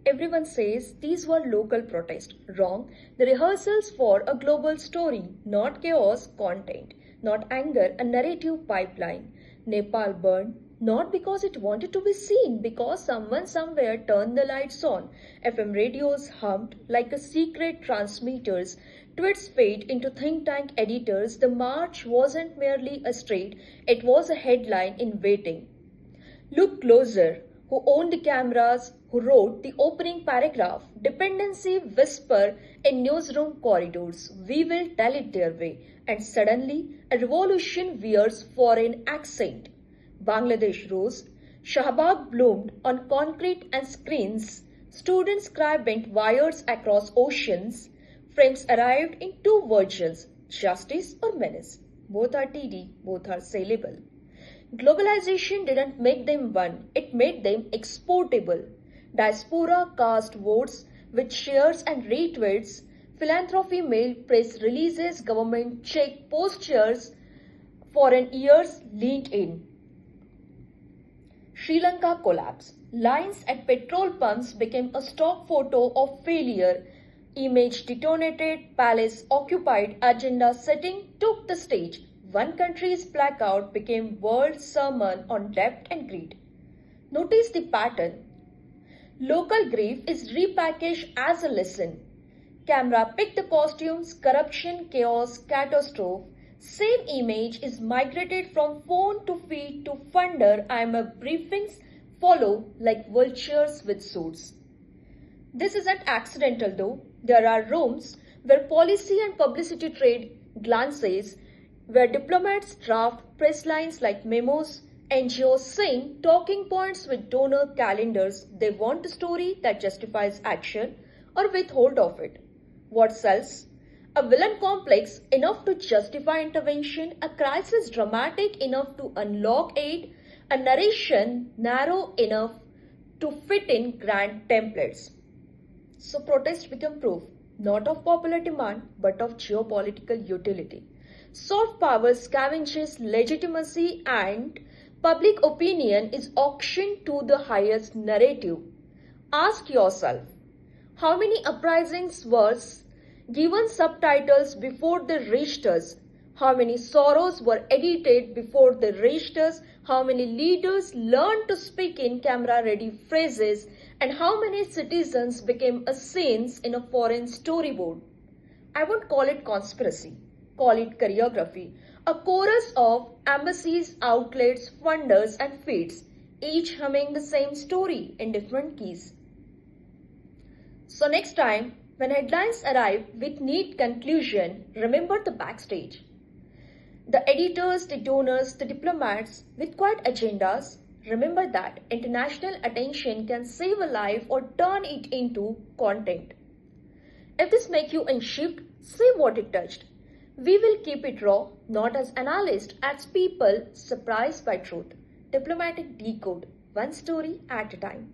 everyone says these were local protests. Wrong. The rehearsals for a global story, not chaos, content, not anger, a narrative pipeline. Nepal burned, not because it wanted to be seen, because someone somewhere turned the lights on. FM radios hummed like a secret transmitters. Tweets fade into think tank editors. The march wasn't merely a street, it was a headline in waiting. Look closer. Who owned the cameras? Who wrote the opening paragraph? Dependency whisper in newsroom corridors. We will tell it their way. And suddenly, a revolution wears foreign accent. Bangladesh rose. Shahbagh bloomed on concrete and screens. Students' cry bent wires across oceans. Frames arrived in two versions, justice or menace. Both are TD, both are saleable. Globalization didn't make them one, it made them exportable. Diaspora cast votes with shares and retweets. Philanthropy mailed press releases, government check postures. Foreign ears leaned in. Sri Lanka collapse. Lines at petrol pumps became a stock photo of failure. Image detonated, palace occupied, agenda setting took the stage. One country's blackout became world sermon on debt and greed. Notice the pattern. Local grief is repackaged as a lesson. Camera picked the costumes, corruption, chaos, catastrophe. Same image is migrated from phone to feed to funder. Briefings follow like vultures with suits. This isn't accidental though. There are rooms where policy and publicity trade glances, where diplomats draft press lines like memos, NGOs sing talking points with donor calendars. They want a story that justifies action or withhold of it. What sells? A villain complex enough to justify intervention, a crisis dramatic enough to unlock aid, a narration narrow enough to fit in grand templates. So protests become proof, not of popular demand, but of geopolitical utility. Soft power scavenges legitimacy and public opinion is auctioned to the highest narrative. Ask yourself, how many uprisings were given subtitles before they reached us? How many sorrows were edited before they reached us? How many leaders learned to speak in camera-ready phrases? And how many citizens became scenes in a foreign storyboard? I won't call it conspiracy, call it choreography. A chorus of embassies, outlets, funders and feeds, each humming the same story in different keys. So next time, when headlines arrive with neat conclusion, remember the backstage. The editors, the donors, the diplomats with quiet agendas, remember that international attention can save a life or turn it into content. If this makes you unshift, say what it touched. We will keep it raw, not as analysts, as people surprised by truth. Diplomatic Decode, one story at a time.